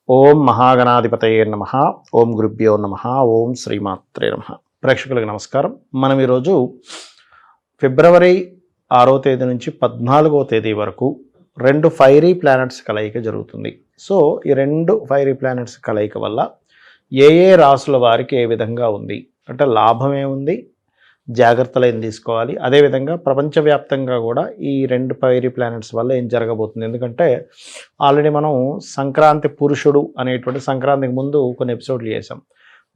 ఓం మహాగణాధిపతయే నమః. ఓం గురుభ్యో నమః. ఓం శ్రీమాత్రే నమః. ప్రేక్షకులకు నమస్కారం. మనం ఈరోజు ఫిబ్రవరి 6వ తేదీ నుంచి 14వ తేదీ వరకు 2 ఫైరీ ప్లానెట్స్ కలయిక జరుగుతుంది. సో ఈ 2 ఫైరీ ప్లానెట్స్ కలయిక వల్ల ఏ ఏ రాసుల వారికి ఏ విధంగా ఉంది, అంటే లాభం ఏముంది, జాగ్రత్తలు ఏం తీసుకోవాలి, అదేవిధంగా ప్రపంచవ్యాప్తంగా కూడా ఈ 2 ఫైరీ ప్లానెట్స్ వల్ల ఏం జరగబోతుంది. ఎందుకంటే ఆల్రెడీ మనం సంక్రాంతి పురుషుడు అనేటువంటి సంక్రాంతికి ముందు కొన్ని ఎపిసోడ్లు చేసాం.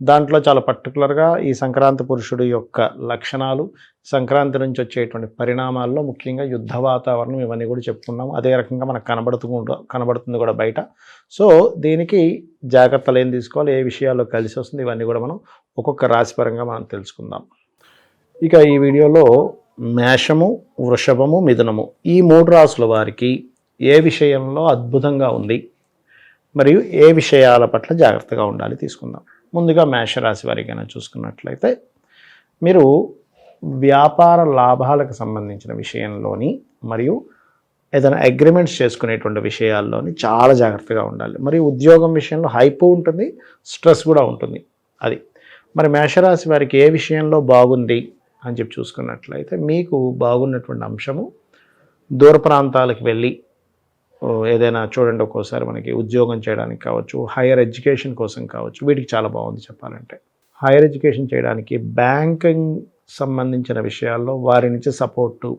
దాంట్లో చాలా పర్టికులర్గా ఈ సంక్రాంతి పురుషుడు యొక్క లక్షణాలు, సంక్రాంతి నుంచి వచ్చేటువంటి పరిణామాల్లో ముఖ్యంగా యుద్ధ వాతావరణం ఇవన్నీ కూడా చెప్పుకున్నాం. అదే రకంగా మనకు కనబడుతుంది కూడా బయట. సో దీనికి జాగ్రత్తలు ఏం తీసుకోవాలి, ఏ విషయాల్లో కలిసి వస్తుంది, ఇవన్నీ కూడా మనం ఒక్కొక్క రాశిపరంగా మనం తెలుసుకుందాం. ఇక ఈ వీడియోలో మేషము, వృషభము, మిథునము ఈ 3 రాసుల వారికి ఏ విషయంలో అద్భుతంగా ఉంది, మరియు ఏ విషయాల పట్ల జాగ్రత్తగా ఉండాలి తీసుకుందాం. ముందుగా మేషరాశి వారికి చూసుకున్నట్లయితే మీరు వ్యాపార లాభాలకు సంబంధించిన విషయంలోని మరియు ఏదైనా అగ్రిమెంట్స్ చేసుకునేటువంటి విషయాల్లోని చాలా జాగ్రత్తగా ఉండాలి. మరియు ఉద్యోగం విషయంలో హైపు ఉంటుంది, స్ట్రెస్ కూడా ఉంటుంది. అది మరి మేషరాశి వారికి ఏ విషయంలో బాగుంది అని చెప్పి చూసుకున్నట్లయితే మీకు బాగున్నటువంటి అంశము దూర ప్రాంతాలకు వెళ్ళి ఏదైనా చూడండి, ఒక్కోసారి మనకి ఉద్యోగం చేయడానికి కావచ్చు, హైయర్ ఎడ్యుకేషన్ కోసం కావచ్చు, వీటికి చాలా బాగుంది చెప్పాలంటే. హైయర్ ఎడ్యుకేషన్ చేయడానికి బ్యాంకింగ్ సంబంధించిన విషయాల్లో వారి నుంచి సపోర్టు,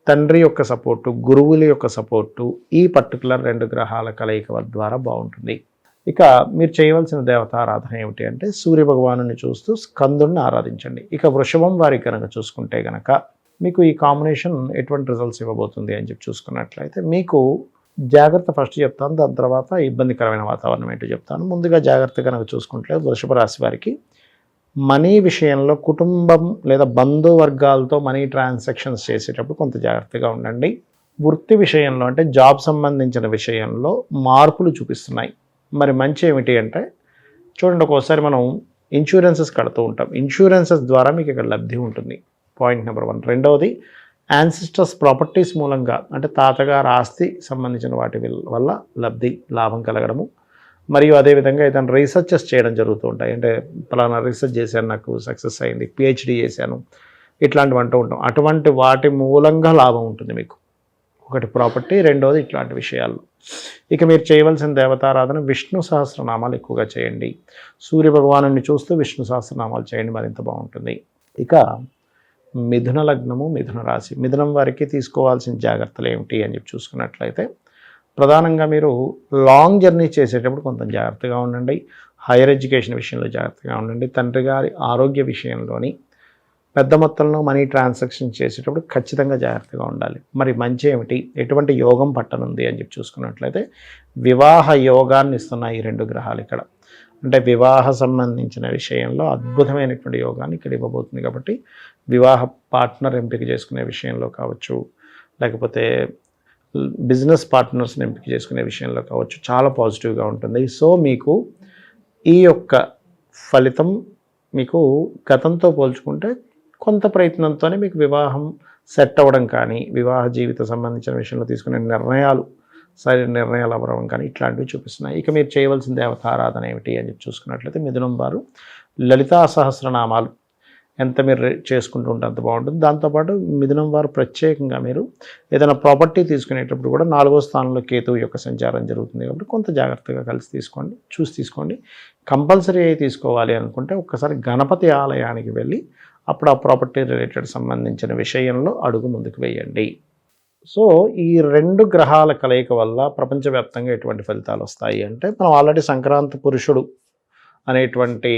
తండ్రి యొక్క సపోర్టు, గురువుల యొక్క సపోర్టు ఈ పర్టికులర్ 2 గ్రహాల కలయిక ద్వారా బాగుంటుంది. ఇక మీరు చేయవలసిన దేవతారాధన ఏమిటి అంటే సూర్య భగవాను చూస్తూ స్కందుని ఆరాధించండి. ఇక వృషభం వారికి కనుక చూసుకుంటే కనుక మీకు ఈ కాంబినేషన్ ఎటువంటి రిజల్ట్స్ ఇవ్వబోతుంది అని చెప్పి చూసుకున్నట్లయితే మీకు జాగ్రత్త ఫస్ట్ చెప్తాను, దాని తర్వాత ఇబ్బందికరమైన వాతావరణం ఏంటో చెప్తాను. ముందుగా జాగ్రత్త కనుక చూసుకుంటే వృషభ రాశి వారికి మనీ విషయంలో కుటుంబం లేదా బంధువర్గాలతో మనీ ట్రాన్సాక్షన్స్ చేసేటప్పుడు కొంత జాగ్రత్తగా ఉండండి. వృత్తి విషయంలో అంటే జాబ్ సంబంధించిన విషయంలో మార్పులు చూపిస్తున్నాయి. మరి మంచి ఏమిటి అంటే చూడండి, ఒక్కోసారి మనం ఇన్సూరెన్సెస్ కడుతూ ఉంటాం. ఇన్సూరెన్సెస్ ద్వారా మీకు ఇక్కడ లబ్ధి ఉంటుంది, పాయింట్ నెంబర్ 1. రెండవది యాన్సిస్టర్స్ ప్రాపర్టీస్ మూలంగా అంటే తాతగారు ఆస్తి సంబంధించిన వాటి వల్ల లాభం కలగడము. మరియు అదేవిధంగా ఏదైనా రీసెర్చెస్ చేయడం జరుగుతూ ఉంటాయి. అంటే పలానా రీసెర్చ్ చేశాను, నాకు సక్సెస్ అయింది, పిహెచ్డి చేశాను, ఇట్లాంటివి అంటూ ఉంటాం. అటువంటి వాటి మూలంగా లాభం ఉంటుంది మీకు. ఒకటి ప్రాపర్టీ, రెండవది ఇట్లాంటి విషయాల్లో. ఇక మీరు చేయవలసిన దేవతారాధన విష్ణు సహస్రనామాలు ఎక్కువగా చేయండి. సూర్య భగవాను చూస్తూ విష్ణు సహస్రనామాలు చేయండి, మరింత బాగుంటుంది. ఇక మిథున లగ్నము, మిథున రాశి, మిథునం వారికి తీసుకోవాల్సిన జాగ్రత్తలు ఏమిటి అని చెప్పి చూసుకున్నట్లయితే ప్రధానంగా మీరు లాంగ్ జర్నీ చేసేటప్పుడు కొంత జాగ్రత్తగా ఉండండి. హైయర్ ఎడ్యుకేషన్ విషయంలో జాగ్రత్తగా ఉండండి. తండ్రి గారి ఆరోగ్య విషయంలోని పెద్ద మొత్తంలో మనీ ట్రాన్సాక్షన్ చేసేటప్పుడు ఖచ్చితంగా జాగ్రత్తగా ఉండాలి. మరి మంచి ఏమిటి, ఎటువంటి యోగం పట్టనుంది అని చెప్పి చూసుకున్నట్లయితే వివాహ యోగాన్ని ఇస్తున్న ఈ 2 గ్రహాలు ఇక్కడ. అంటే వివాహ సంబంధించిన విషయంలో అద్భుతమైనటువంటి యోగాన్ని ఇక్కడ ఇవ్వబోతుంది. కాబట్టి వివాహ పార్ట్నర్ ఎంపిక చేసుకునే విషయంలో కావచ్చు, లేకపోతే బిజినెస్ పార్ట్నర్స్ని ఎంపిక చేసుకునే విషయంలో కావచ్చు, చాలా పాజిటివ్గా ఉంటుంది. సో మీకు ఈ యొక్క ఫలితం మీకు గతంతో పోల్చుకుంటే కొంత ప్రయత్నంతోనే మీకు వివాహం సెట్ అవ్వడం కానీ, వివాహ జీవిత సంబంధించిన విషయంలో తీసుకునే నిర్ణయాలు సరైన నిర్ణయాలు అవ్వడం కానీ ఇట్లాంటివి చూపిస్తున్నాయి. ఇక మీరు చేయవలసిన దేవతారాధన ఏమిటి అని చెప్పి చూసుకున్నట్లయితే మిథునం వారు లలితా సహస్రనామాలు ఎంత మీరు చేసుకుంటూ ఉంటే అంత బాగుంటుంది. దాంతోపాటు మిథునం వారు ప్రత్యేకంగా మీరు ఏదైనా ప్రాపర్టీ తీసుకునేటప్పుడు కూడా 4వ స్థానంలో కేతువు యొక్క సంచారం జరుగుతుంది. కాబట్టి కొంత జాగ్రత్తగా చూసి తీసుకోండి. కంపల్సరీ తీసుకోవాలి అనుకుంటే ఒక్కసారి గణపతి ఆలయానికి వెళ్ళి అప్పుడు ఆ ప్రాపర్టీ రిలేటెడ్ సంబంధించిన విషయంలో అడుగు ముందుకు వేయండి. సో ఈ 2 గ్రహాల కలయిక వల్ల ప్రపంచవ్యాప్తంగా ఎటువంటి ఫలితాలు వస్తాయి అంటే మనం ఆల్రెడీ సంక్రాంతి పురుషుడు అనేటువంటి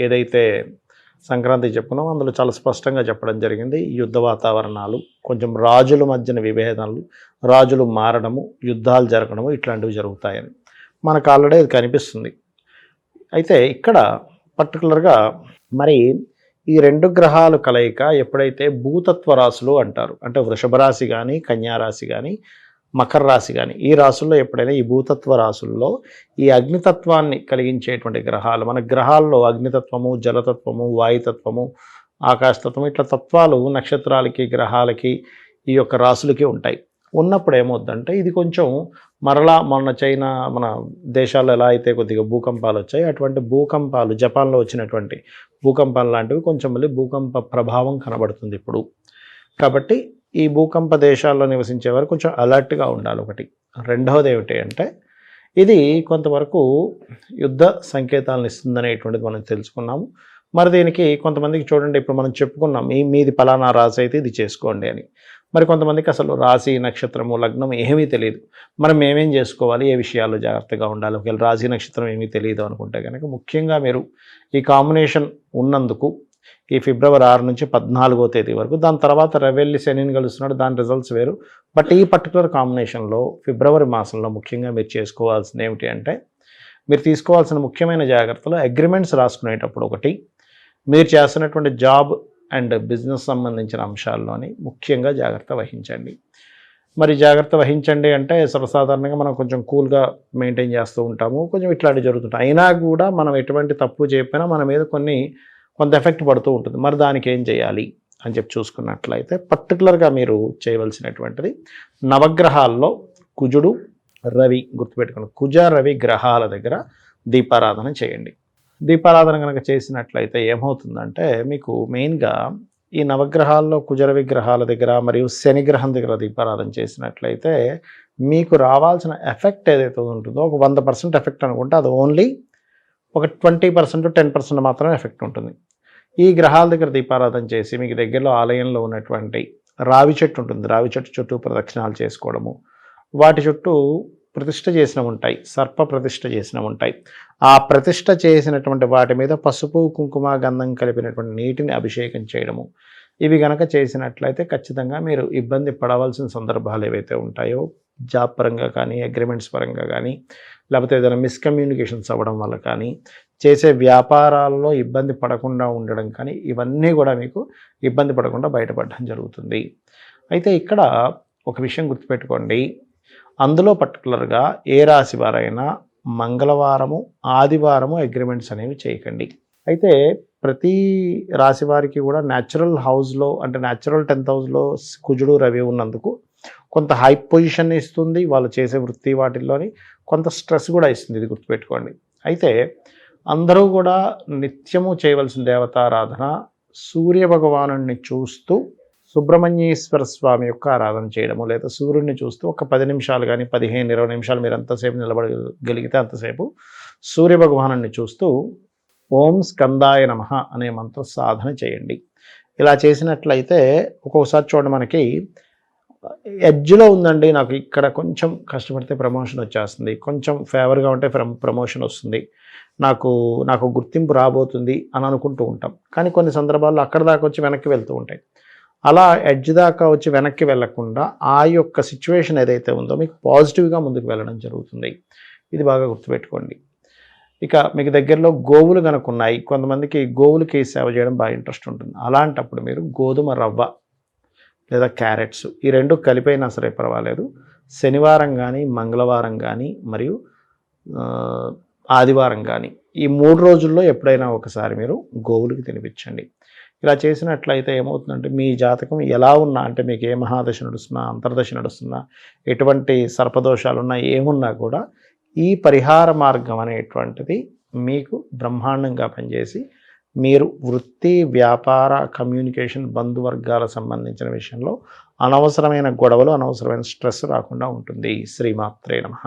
ఏదైతే సంక్రాంతి చెప్పుకున్నాం అందులో చాలా స్పష్టంగా చెప్పడం జరిగింది. యుద్ధ వాతావరణాలు, కొంచెం రాజుల మధ్యన విభేదాలు, రాజులు మారడము, యుద్ధాలు జరగడము ఇట్లాంటివి జరుగుతాయని మనకు ఆల్రెడీ అది కనిపిస్తుంది. అయితే ఇక్కడ పర్టికులర్గా మరి ఈ 2 గ్రహాలు కలయిక ఎప్పుడైతే భూతత్వ రాశులు అంటారు, అంటే వృషభ రాశి కానీ, కన్యారాశి కానీ, మకర రాశి కానీ ఈ రాశుల్లో ఎప్పుడైనా ఈ భూతత్వ రాశుల్లో ఈ అగ్నితత్వాన్ని కలిగించేటువంటి గ్రహాలు, మన గ్రహాల్లో అగ్నితత్వము, జలతత్వము, వాయుతత్వము, ఆకాశతత్వము ఇట్లా తత్వాలు నక్షత్రాలకి, గ్రహాలకి, ఈ యొక్క రాశులకి ఉంటాయి. ఉన్నప్పుడు ఏమవుద్దంటే ఇది కొంచెం మరలా మొన్న చైనా మన దేశాల్లో ఎలా అయితే కొద్దిగా భూకంపాలు వచ్చాయి, అటువంటి భూకంపాలు జపాన్లో వచ్చినటువంటి భూకంపాలు లాంటివి కొంచెం మళ్ళీ భూకంప ప్రభావం కనబడుతుంది ఇప్పుడు. కాబట్టి ఈ భూకంప దేశాల్లో నివసించేవారు కొంచెం అలర్ట్గా ఉండాలి ఒకటి. రెండవది ఏమిటి అంటే ఇది కొంతవరకు యుద్ధ సంకేతాలను ఇస్తుందనేటువంటిది మనం తెలుసుకున్నాము. మరి దీనికి కొంతమందికి చూడండి, ఇప్పుడు మనం చెప్పుకున్నాం మీది పలానా రాశి అయితే ఇది చేసుకోండి అని. మరి కొంతమందికి అసలు రాశి, నక్షత్రము, లగ్నం ఏమీ తెలియదు. మనం ఏమేం చేసుకోవాలి, ఏ విషయాల్లో జాగ్రత్తగా ఉండాలి, ఒకవేళ రాశి నక్షత్రం ఏమీ తెలియదు అనుకుంటే కనుక ముఖ్యంగా మీరు ఈ కాంబినేషన్ ఉన్నందుకు ఈ ఫిబ్రవరి 6 నుంచి 14వ తేదీ వరకు, దాని తర్వాత రవెల్లి శనిని కలుస్తున్నాడు, దాని రిజల్ట్స్ వేరు. బట్ ఈ పర్టికులర్ కాంబినేషన్లో ఫిబ్రవరి మాసంలో ముఖ్యంగా మీరు చేసుకోవాల్సింది ఏమిటి అంటే మీరు తీసుకోవాల్సిన ముఖ్యమైన జాగ్రత్తలు అగ్రిమెంట్స్ రాసుకునేటప్పుడు ఒకటి, మీరు చేస్తున్నటువంటి జాబ్ అండ్ బిజినెస్ సంబంధించిన అంశాల్లోని ముఖ్యంగా జాగ్రత్త వహించండి. మరి జాగ్రత్త వహించండి అంటే సర్వసాధారణంగా మనం కొంచెం కూల్గా మెయింటైన్ చేస్తూ ఉంటాము, కొంచెం ఇట్లాంటివి జరుగుతుంటాయి. అయినా కూడా మనం ఎటువంటి తప్పు చెప్పినా మన మీద కొంత ఎఫెక్ట్ పడుతూ ఉంటుంది. మరి దానికి ఏం చేయాలి అని చెప్పి చూసుకున్నట్లయితే పర్టికులర్గా మీరు చేయవలసినటువంటిది నవగ్రహాల్లో కుజుడు, రవి, గుర్తుపెట్టుకోండి, కుజ రవి గ్రహాల దగ్గర దీపారాధన చేయండి. దీపారాధన కనుక చేసినట్లయితే ఏమవుతుందంటే మీకు మెయిన్గా ఈ నవగ్రహాల్లో కుజర విగ్రహాల దగ్గర మరియు శని గ్రహం దగ్గర దీపారాధన చేసినట్లయితే మీకు రావాల్సిన ఎఫెక్ట్ ఏదైతే ఉంటుందో ఒక 100% ఎఫెక్ట్ అనుకుంటే అది ఓన్లీ ఒక 20% 10% మాత్రమే ఎఫెక్ట్ ఉంటుంది. ఈ గ్రహాల దగ్గర దీపారాధన చేసి మీకు దగ్గరలో ఆలయంలో ఉన్నటువంటి రావి చెట్టు ఉంటుంది, రావి చెట్టు చుట్టూ ప్రదక్షిణాలు చేసుకోవడము, వాటి చుట్టూ ప్రతిష్ఠ చేసినవి ఉంటాయి, సర్ప ప్రతిష్ఠ చేసినవి ఉంటాయి. ఆ ప్రతిష్ఠ చేసినటువంటి వాటి మీద పసుపు, కుంకుమ, గంధం కలిపినటువంటి నీటిని అభిషేకం చేయడము, ఇవి గనక చేసినట్లయితే ఖచ్చితంగా మీరు ఇబ్బంది పడవలసిన సందర్భాలు ఏవైతే ఉంటాయో జాబ్ పరంగా కానీ, అగ్రిమెంట్స్ పరంగా కానీ, లేకపోతే ఏదైనా మిస్కమ్యూనికేషన్స్ అవ్వడం వల్ల కానీ, చేసే వ్యాపారాల్లో ఇబ్బంది పడకుండా ఉండడం కానీ, ఇవన్నీ కూడా మీకు ఇబ్బంది పడకుండా బయటపడడం జరుగుతుంది. అయితే ఇక్కడ ఒక విషయం గుర్తుపెట్టుకోండి, అందులో పర్టికులర్గా ఏ రాశి వారైనా మంగళవారము, ఆదివారము అగ్రిమెంట్స్ అనేవి చేయకండి. అయితే ప్రతి రాశి వారికి కూడా న్యాచురల్ హౌస్లో అంటే న్యాచురల్ 10th హౌస్లో కుజుడు, రవి ఉన్నందుకు కొంత హై పొజిషన్ ఇస్తుంది, వాళ్ళు చేసే వృత్తి వాటిల్లోని కొంత స్ట్రెస్ కూడా ఇస్తుంది, ఇది గుర్తుపెట్టుకోండి. అయితే అందరూ కూడా నిత్యము చేయవలసిన దేవతారాధన సూర్య భగవానుడిని చూస్తూ సుబ్రహ్మణ్యేశ్వర స్వామి యొక్క ఆరాధన చేయడము, లేదా సూర్యుడిని చూస్తూ ఒక 10 నిమిషాలు కానీ 15-20 నిమిషాలు మీరు ఎంతసేపు నిలబడగలిగితే అంతసేపు సూర్య భగవానుడిని చూస్తూ ఓం స్కందాయ నమః అనే మంత్ర సాధన చేయండి. ఇలా చేసినట్లయితే ఒక్కొక్కసారి చూడండి, మనకి ఎడ్జ్లో ఉందండి, నాకు ఇక్కడ కొంచెం కష్టపడితే ప్రమోషన్ వచ్చేస్తుంది, కొంచెం ఫేవర్గా ఉంటే ప్రమోషన్ వస్తుంది, నాకు గుర్తింపు రాబోతుంది అని అనుకుంటూ ఉంటాం. కానీ కొన్ని సందర్భాల్లో అక్కడ దాకా వచ్చి వెనక్కి వెళ్తూ ఉంటాయి. అలా ఎడ్జ్ దాకా వచ్చి వెనక్కి వెళ్ళకుండా ఆ యొక్క సిచ్యువేషన్ ఏదైతే ఉందో మీకు పాజిటివ్గా ముందుకు వెళ్ళడం జరుగుతుంది. ఇది బాగా గుర్తుపెట్టుకోండి. ఇక మీకు దగ్గరలో గోవులు కనుక ఉన్నాయి, కొంతమందికి గోవులకి సేవ చేయడం బాగా ఇంట్రెస్ట్ ఉంటుంది. అలాంటప్పుడు మీరు గోధుమ రవ్వ లేదా క్యారెట్స్ ఈ రెండు కలిపైనా సరే పర్వాలేదు, శనివారం కానీ, మంగళవారం కానీ, మరియు ఆదివారం కానీ, ఈ 3 రోజుల్లో ఎప్పుడైనా ఒకసారి మీరు గోవులకి తినిపించండి. ఇలా చేసినట్లయితే ఏమవుతుందంటే మీ జాతకం ఎలా ఉన్నా, అంటే మీకు ఏ మహాదశ నడుస్తున్నా, అంతర్దశ నడుస్తున్నా, ఎటువంటి సర్పదోషాలున్నా, ఏమున్నా కూడా ఈ పరిహార మార్గం అనేటువంటిది మీకు బ్రహ్మాండంగా పనిచేసి మీరు వృత్తి, వ్యాపార, కమ్యూనికేషన్, బంధువర్గాల సంబంధించిన విషయంలో అనవసరమైన గొడవలు, అనవసరమైన స్ట్రెస్ రాకుండా ఉంటుంది. శ్రీమాత్రే నమః.